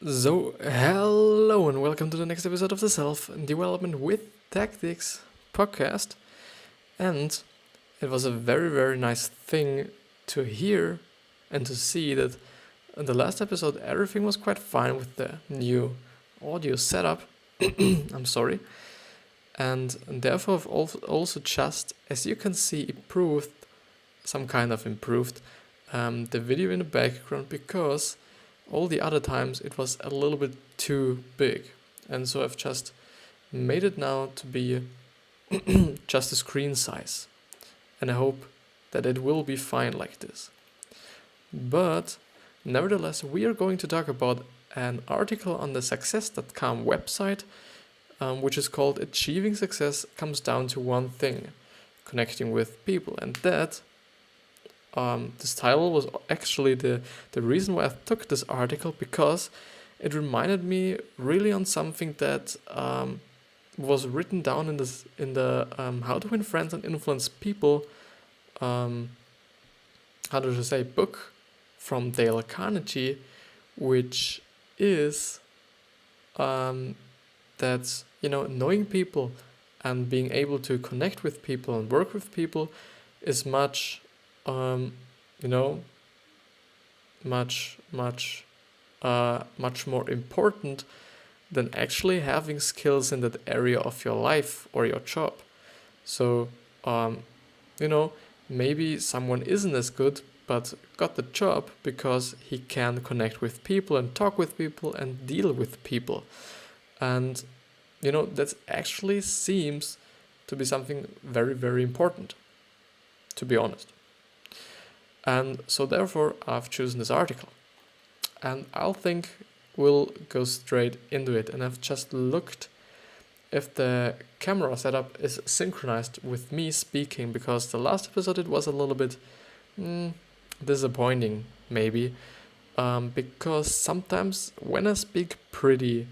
So, hello and welcome to the next episode of the Self Development with Tactics podcast. And it was a very, very nice thing to hear and to see that in the last episode everything was quite fine with the new audio setup. I'm sorry. And therefore, I've also just, as you can see, improved, some kind of improved, the video in the background because all the other times it was a little bit too big. And so I've just made it now to be just a screen size. And I hope that it will be fine like this. But nevertheless, we are going to talk about an article on the success.com website, which is called Achieving Success Comes Down to One Thing, Connecting with People. And that this title was actually the reason why I took this article, because it reminded me really on something that was written down in the How to Win Friends and Influence People, book from Dale Carnegie, which is that knowing people and being able to connect with people and work with people is much much more important than actually having skills in that area of your life or your job. So, maybe someone isn't as good but got the job because he can connect with people and talk with people and deal with people. And, that actually seems to be something very, very important, to be honest. And so therefore I've chosen this article. And I'll think we'll go straight into it. And I've just looked if the camera setup is synchronized with me speaking, because the last episode it was a little bit disappointing, maybe, because sometimes when I speak pretty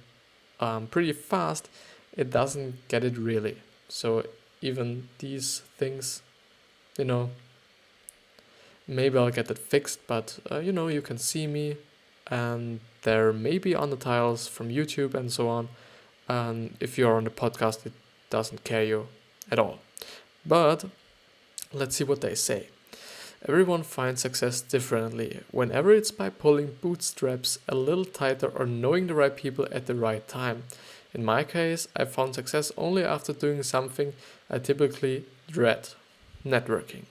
fast, it doesn't get it really. So even these things, maybe I'll get that fixed, but you can see me, and there may be undertitles from YouTube and so on. And if you're on the podcast, it doesn't care you at all. But let's see what they say. Everyone finds success differently, whenever it's by pulling bootstraps a little tighter or knowing the right people at the right time. In my case, I found success only after doing something I typically dread: networking.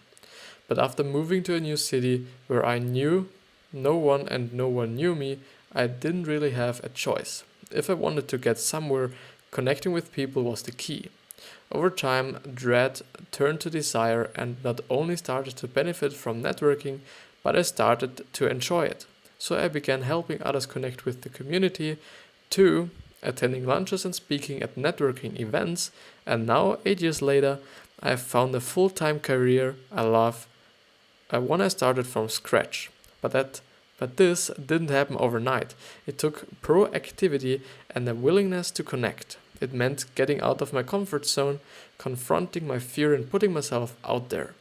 But after moving to a new city where I knew no one and no one knew me, I didn't really have a choice. If I wanted to get somewhere, connecting with people was the key. Over time, dread turned to desire, and not only started to benefit from networking, but I started to enjoy it. So I began helping others connect with the community, too, attending lunches and speaking at networking events, and now, 8 years later, I have found a full-time career I love, one I started from scratch. But this didn't happen overnight. It took proactivity and a willingness to connect. It meant getting out of my comfort zone, confronting my fear, and putting myself out there.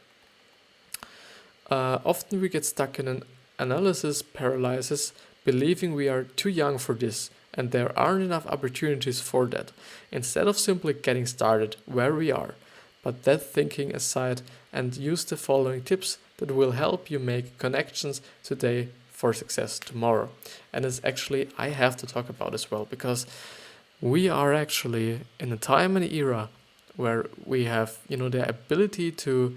Often we get stuck in an analysis paralysis, believing we are too young for this and there aren't enough opportunities for that, instead of simply getting started where we are. But that thinking aside, and use the following tips that will help you make connections today for success tomorrow. And it's actually, I have to talk about as well, because we are actually in a time and era where we have, the ability to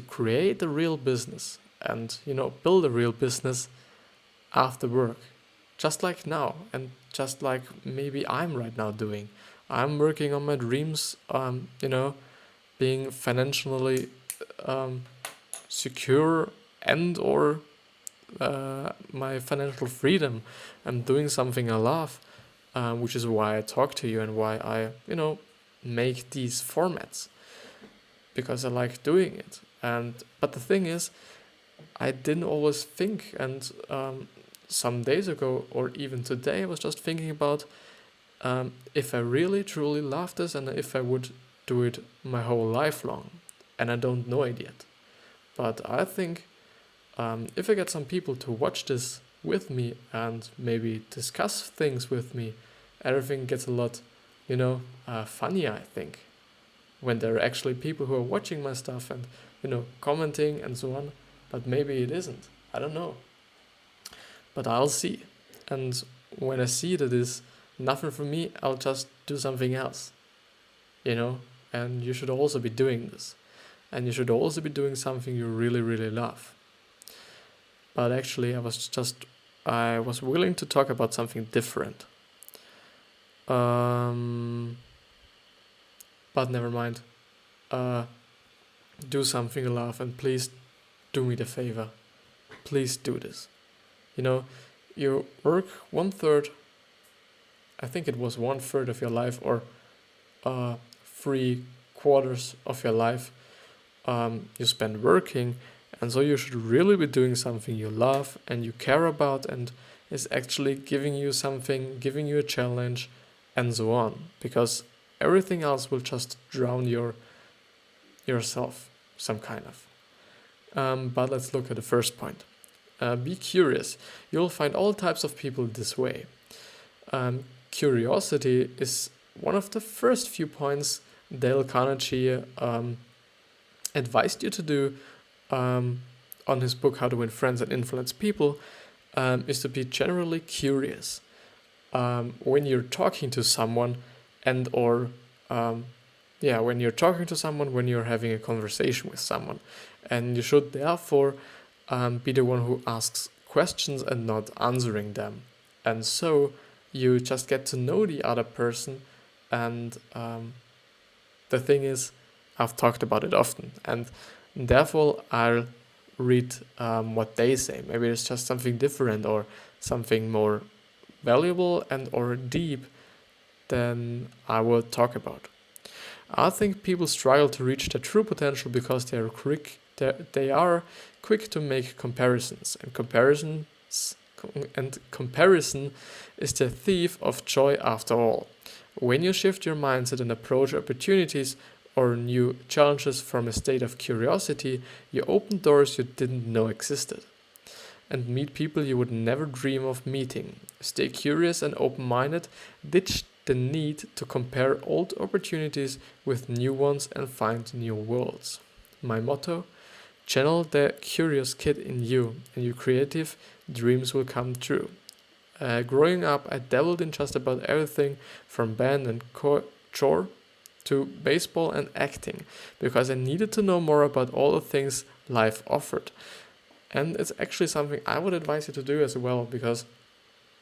create a real business and, build a real business after work, just like now, and just like maybe I'm right now doing. I'm working on my dreams, being financially secure and or my financial freedom. I'm doing something I love, which is why I talk to you and why I, make these formats, because I like doing it. But the thing is, I didn't always think, and some days ago or even today, I was just thinking about if I really truly love this and if I would do it my whole life long. And I don't know it yet. But I think if I get some people to watch this with me and maybe discuss things with me, everything gets a lot, funnier, I think, when there are actually people who are watching my stuff and, commenting and so on. But maybe it isn't. I don't know. But I'll see. And when I see that it's nothing for me, I'll just do something else. And you should also be doing this. And you should also be doing something you really, really love. But actually, I was willing to talk about something different. But never mind. Do something you love, and please do me the favor. Please do this. You work 1/3, I think it was 1/3 of your life, or 3/4 of your life you spend working, and so you should really be doing something you love and you care about and is actually giving you something, giving you a challenge, and so on, because everything else will just drown yourself, some kind of. But let's look at the first point. Be curious. You'll find all types of people this way. Curiosity is one of the first few points Dale Carnegie advised you to do on his book How to Win Friends and Influence People, is to be generally curious. When you're talking to someone when you're having a conversation with someone, and you should therefore be the one who asks questions and not answering them. And so you just get to know the other person, and the thing is, I've talked about it often, and therefore I'll read what they say. Maybe it's just something different or something more valuable and or deep than I will talk about. I think people struggle to reach their true potential because they are quick to make comparisons, and comparison is the thief of joy after all. When you shift your mindset and approach opportunities or new challenges from a state of curiosity, you open doors you didn't know existed, and meet people you would never dream of meeting. Stay curious and open-minded, ditch the need to compare old opportunities with new ones and find new worlds. My motto: channel the curious kid in you, and your creative dreams will come true. Growing up, I dabbled in just about everything from band and chore to baseball and acting, because I needed to know more about all the things life offered. And it's actually something I would advise you to do as well, because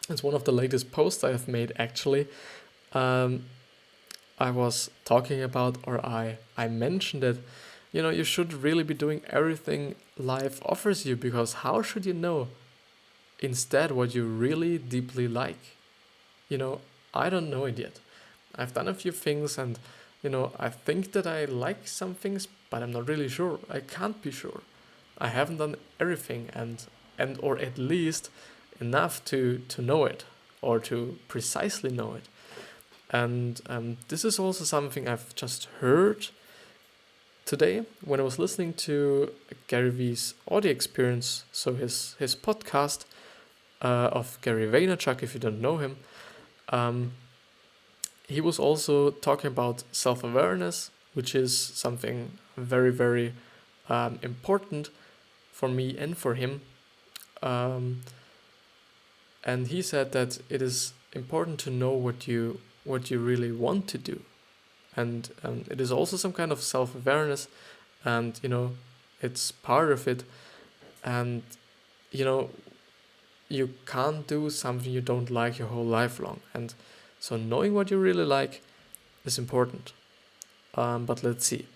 it's one of the latest posts I have made actually. I was talking about, or I mentioned that, you should really be doing everything life offers you, because how should you know instead what you really deeply like? I don't know it yet. I've done a few things, and I think that I like some things, but I'm not really sure. I can't be sure. I haven't done everything and or at least enough to know it, or to precisely know it. And this is also something I've just heard today when I was listening to Gary Vee's audio experience, so his podcast of Gary Vaynerchuk, if you don't know him. He was also talking about self-awareness, which is something very, very important for me and for him. And he said that it is important to know what you really want to do. And it is also some kind of self-awareness, and, it's part of it. And, you can't do something you don't like your whole life long. And so knowing what you really like is important. But let's see.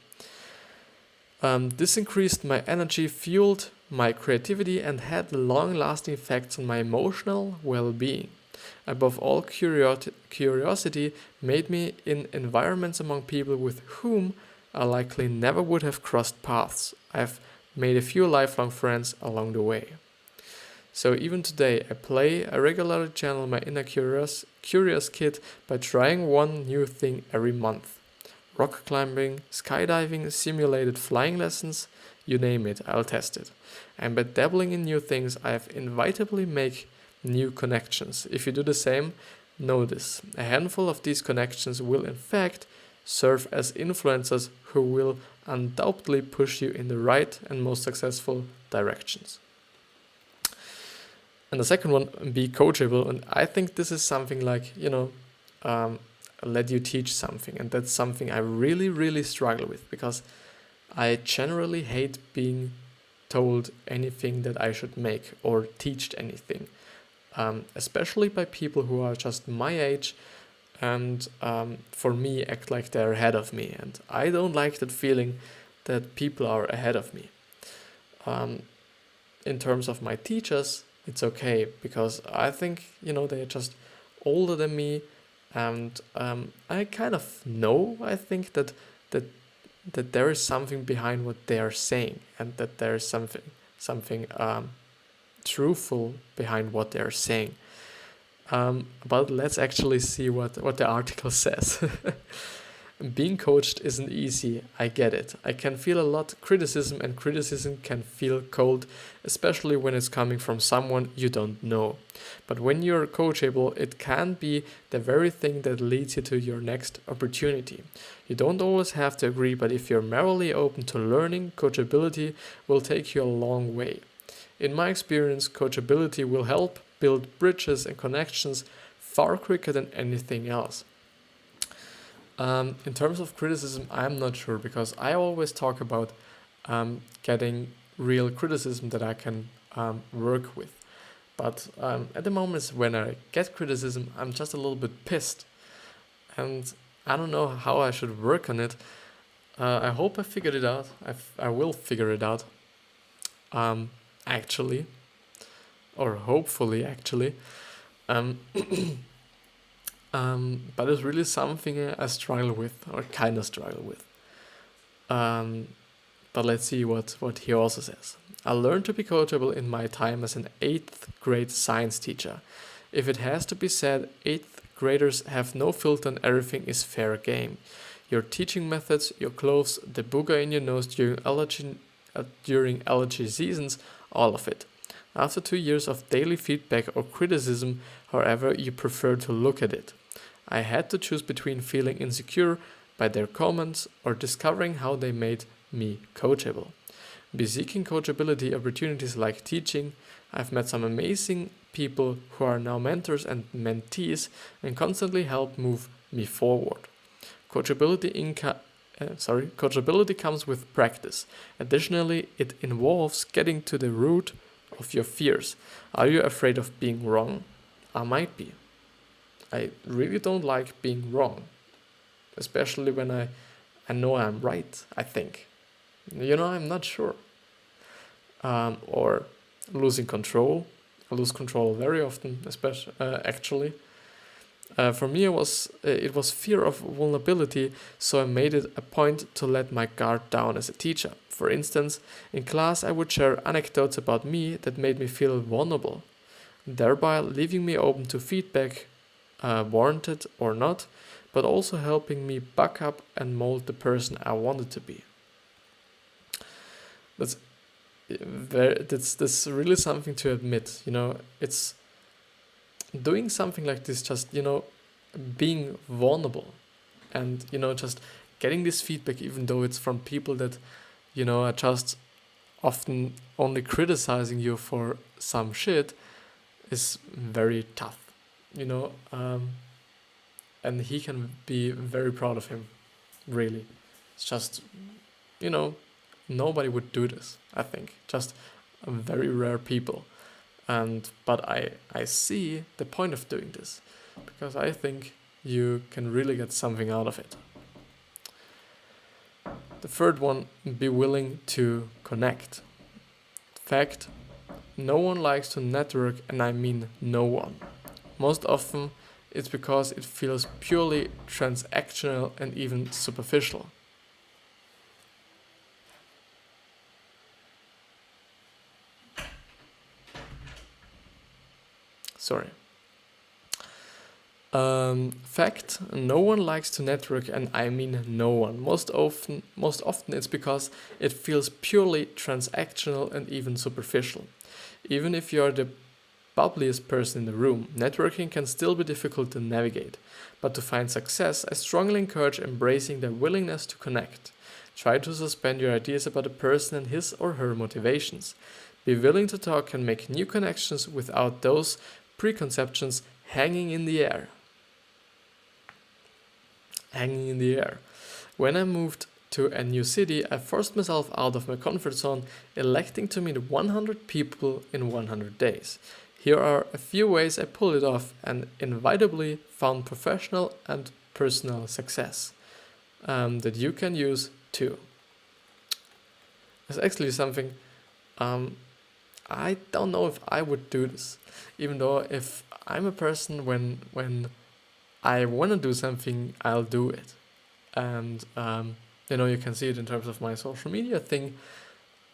This increased my energy, fueled my creativity, and had long-lasting effects on my emotional well-being. Above all, curiosity made me in environments among people with whom I likely never would have crossed paths. I've made a few lifelong friends along the way. So even today, I regularly channel my inner curious kid by trying one new thing every month. Rock climbing, skydiving, simulated flying lessons, you name it, I'll test it. And by dabbling in new things, I have inevitably make new connections. If you do the same, know this. A handful of these connections will in fact serve as influencers who will undoubtedly push you in the right and most successful directions. And the second one, be coachable. And I think this is something like, let you teach something. And that's something I really, really struggle with, because I generally hate being told anything that I should make or teach anything, especially by people who are just my age and for me act like they're ahead of me. And I don't like that feeling that people are ahead of me. In terms of my teachers, it's okay, because I think, they're just older than me, and I kind of know, I think that there is something behind what they are saying, and that there is something truthful behind what they are saying. But let's actually see what the article says. Being coached isn't easy, I get it. I can feel a lot of criticism, and criticism can feel cold, especially when it's coming from someone you don't know. But when you're coachable, it can be the very thing that leads you to your next opportunity. You don't always have to agree, but if you're merely open to learning, coachability will take you a long way. In my experience, coachability will help build bridges and connections far quicker than anything else. In terms of criticism, I'm not sure, because I always talk about getting real criticism that I can work with. But at the moments when I get criticism, I'm just a little bit pissed. And I don't know how I should work on it. I hope I figured it out. I will figure it out. Actually. Or hopefully, actually. But it's really something I struggle with, or kind of struggle with. But let's see what he also says. I learned to be coachable in my time as an 8th grade science teacher. If it has to be said, 8th graders have no filter and everything is fair game. Your teaching methods, your clothes, the booger in your nose during allergy seasons, all of it. After 2 years of daily feedback or criticism, however you prefer to look at it, I had to choose between feeling insecure by their comments or discovering how they made me coachable. By seeking coachability opportunities like teaching, I've met some amazing people who are now mentors and mentees and constantly help move me forward. Coachability comes with practice. Additionally, it involves getting to the root of your fears. Are you afraid of being wrong? I might be. I really don't like being wrong, especially when I know I'm right, I think. I'm not sure. Or losing control. I lose control very often, especially actually. For me, it was fear of vulnerability, so I made it a point to let my guard down as a teacher. For instance, in class I would share anecdotes about me that made me feel vulnerable, thereby leaving me open to feedback, warranted or not, but also helping me buck up and mold the person I wanted to be. That's really something to admit. It's doing something like this, just being vulnerable, and just getting this feedback, even though it's from people that are just often only criticizing you for some shit, is very tough. And he can be very proud of him, really. It's just, nobody would do this, I think. Just very rare people. But I see the point of doing this, because I think you can really get something out of it. The third one, be willing to connect. Fact, no one likes to network, and I mean no one. Most often, it's because it feels purely transactional and even superficial. Sorry. Fact, no one likes to network, and I mean no one. Most often it's because it feels purely transactional and even superficial. Even if you are the bubbliest person in the room, networking can still be difficult to navigate. But to find success, I strongly encourage embracing the willingness to connect. Try to suspend your ideas about a person and his or her motivations. Be willing to talk and make new connections without those preconceptions hanging in the air. Hanging in the air. When I moved to a new city, I forced myself out of my comfort zone, electing to meet 100 people in 100 days. Here are a few ways I pulled it off and inevitably found professional and personal success that you can use too. It's actually something I don't know if I would do this, even though if I'm a person when I want to do something, I'll do it. And you can see it in terms of my social media thing.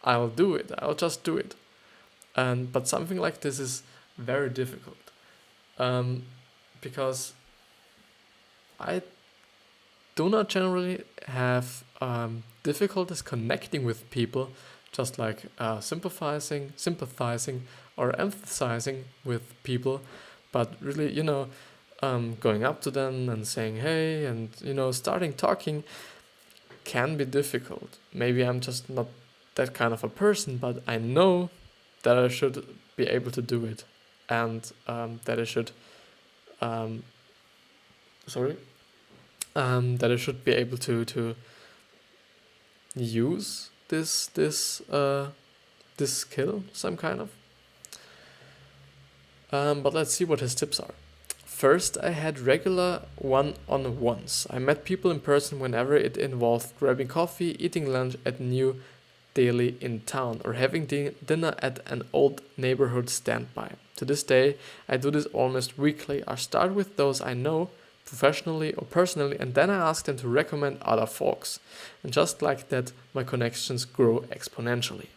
I'll do it. I'll just do it. But something like this is very difficult because I do not generally have difficulties connecting with people, just like sympathizing or empathizing with people, but really, going up to them and saying hey and starting talking can be difficult. Maybe I'm just not that kind of a person, but I know that I should be able to do it, and that I should that I should be able to use this skill some kind of. But let's see what his tips are. First, I had regular one-on-ones. I met people in person whenever it involved grabbing coffee, eating lunch at new deli in town, or having dinner at an old neighborhood standby. To this day, I do this almost weekly. I start with those I know, professionally or personally, and then I ask them to recommend other folks. And just like that, my connections grow exponentially.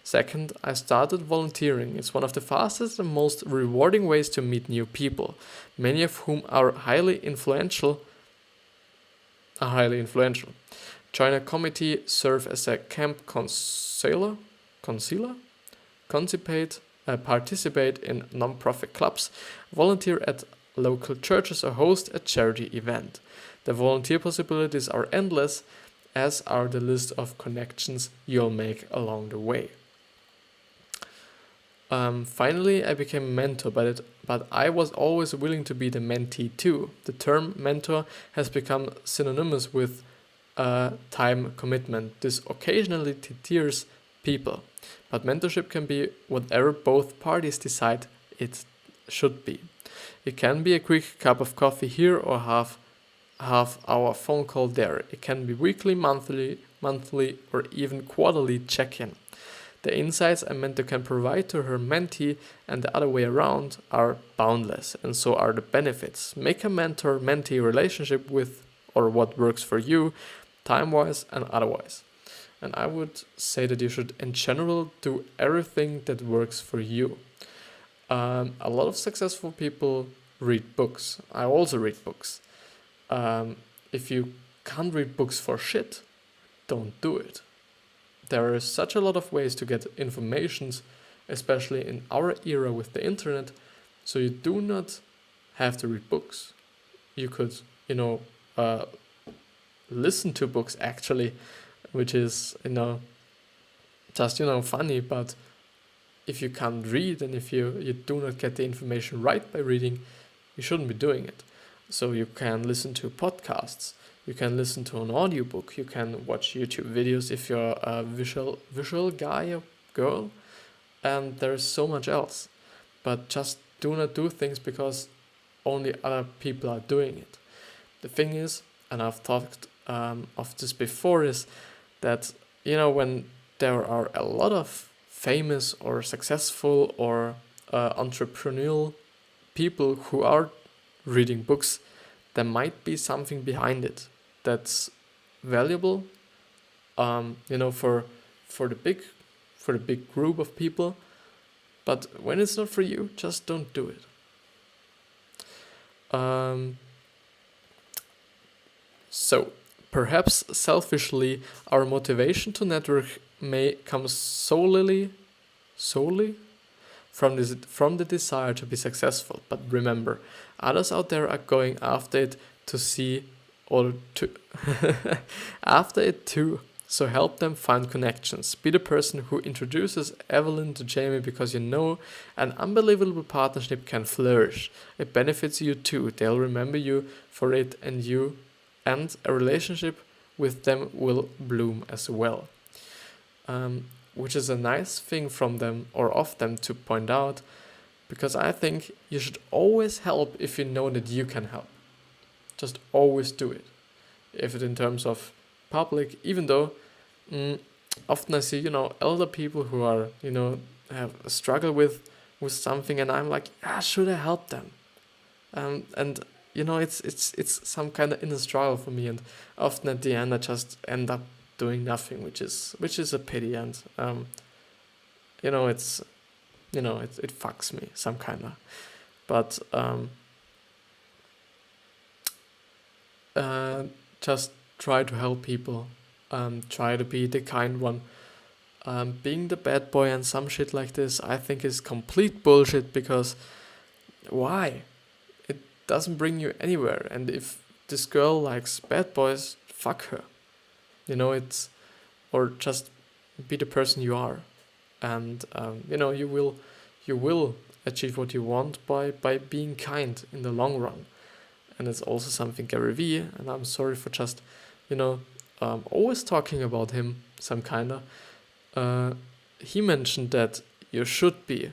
Second, I started volunteering. It's one of the fastest and most rewarding ways to meet new people, many of whom are highly influential. Join a committee, serve as a camp counselor, participate in non-profit clubs, volunteer at local churches, or host a charity event. The volunteer possibilities are endless, as are the list of connections you'll make along the way. Finally, I became a mentor, but I was always willing to be the mentee too. The term mentor has become synonymous with time commitment. This occasionally deters people, but mentorship can be whatever both parties decide it should be. It can be a quick cup of coffee here or half-hour phone call there. It can be weekly, monthly, or even quarterly check-in. The insights a mentor can provide to her mentee and the other way around are boundless, and so are the benefits. Make a mentor-mentee relationship with or what works for you, time-wise and otherwise. And I would say that you should, in general, do everything that works for you. A lot of successful people read books. I also read books. If you can't read books for shit, don't do it. There are such a lot of ways to get information, especially in our era with the internet, so you do not have to read books. You could, listen to books actually, which is, just, funny, but if you can't read and if you do not get the information right by reading, you shouldn't be doing it. So you can listen to podcasts, you can listen to an audiobook, you can watch YouTube videos if you're a visual guy or girl, and there's so much else. But just do not do things because only other people are doing it. The thing is, and I've talked of this before, is that, when there are a lot of famous or successful or entrepreneurial people who are reading books, there might be something behind it that's valuable, for the big group of people. But when it's not for you, just don't do it. So perhaps selfishly, our motivation to network may come solely from the desire to be successful. But remember, others out there are going after it to see or to after it too. So help them find connections. Be the person who introduces Evelyn to Jamie, because you know an unbelievable partnership can flourish. It benefits you too. They'll remember you for it, and a relationship with them will bloom as well. Which is a nice thing from them or of them to point out, because I think you should always help if you know that you can help. Just always do it. If it in terms of public, even though often I see, elder people who are, have a struggle with something, and I'm like, should I help them? And it's some kind of inner struggle for me, and often at the end I just end up doing nothing, which is a pity, and it fucks me some kind of. But just try to help people. Try to be the kind one. Being the bad boy and some shit like this, I think is complete bullshit, because why? It doesn't bring you anywhere. And if this girl likes bad boys, fuck her. Or just be the person you are. And, you will achieve what you want by being kind in the long run. And it's also something Gary Vee, and I'm sorry for just, always talking about him, some kind of. He mentioned that you should be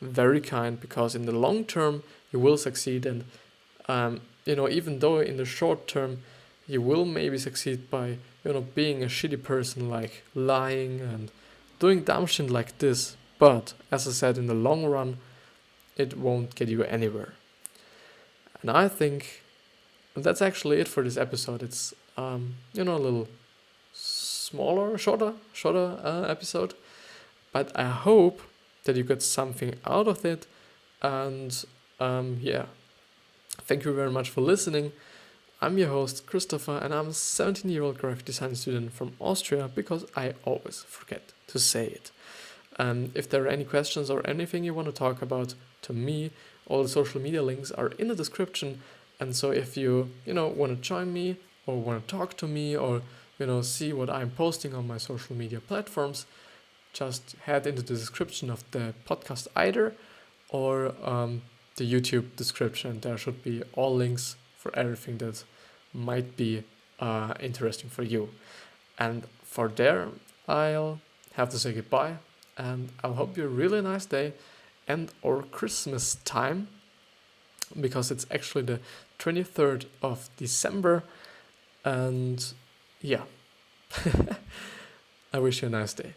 very kind, because in the long term you will succeed, and even though in the short term you will maybe succeed by being a shitty person, like lying and doing dumb shit like this, but as I said, in the long run it won't get you anywhere. And I think that's actually it for this episode. It's a little smaller, shorter episode, but I hope that you got something out of it. And thank you very much for listening. I'm your host Christopher, and I'm a 17-year-old graphic design student from Austria, because I always forget to say it. If there are any questions or anything you want to talk about to me, all the social media links are in the description. And so if you want to join me or want to talk to me, or see what I'm posting on my social media platforms, just head into the description of the podcast either, or the YouTube description. There should be all links for everything that might be interesting for you. And for there, I'll have to say goodbye, and I'll hope you a really nice day and or Christmas time, because it's actually the 23rd of December. And yeah, I wish you a nice day.